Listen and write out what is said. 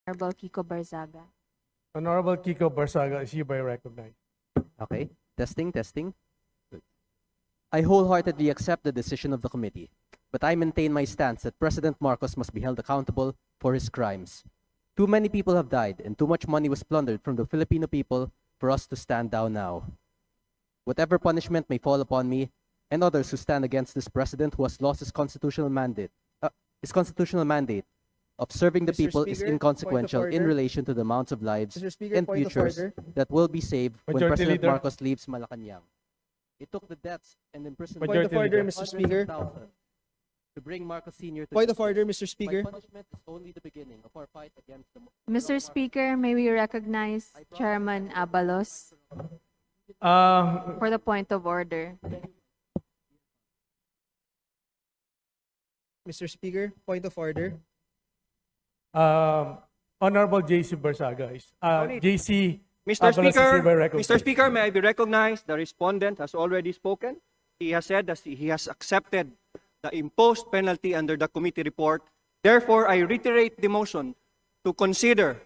Honorable Kiko Barzaga. Honorable Kiko Barzaga is hereby recognized. Okay, testing, testing. Good. I wholeheartedly accept the decision of the committee, but I maintain my stance that President Marcos must be held accountable for his crimes. Too many people have died and too much money was plundered from the Filipino people for us to stand down now. Whatever punishment may fall upon me and others who stand against this president who has lost his constitutional mandate of serving the Mr. people is Speaker, inconsequential point of in order. relation to the amounts of lives Mr. Speaker, and point of futures order. that will be saved when Majority President Leader. Marcos leaves Malacanang. It took the deaths and imprisonment Point of Majority order, Leader. Mr. Speaker. To bring Marcos Sr. to Point of justice. order, Mr. My Speaker. punishment is only the beginning of our fight against the Mr. Speaker, may we recognize Chairman Abalos for the point of order. Mr. Speaker, point of order. Honorable JC Barzaga is JC Mr. Abalos is hereby Speaker, recognized. Mr. Speaker, may I be recognized? The respondent has already spoken. He has said that he has accepted the imposed penalty under the committee report. Therefore, I reiterate the motion to consider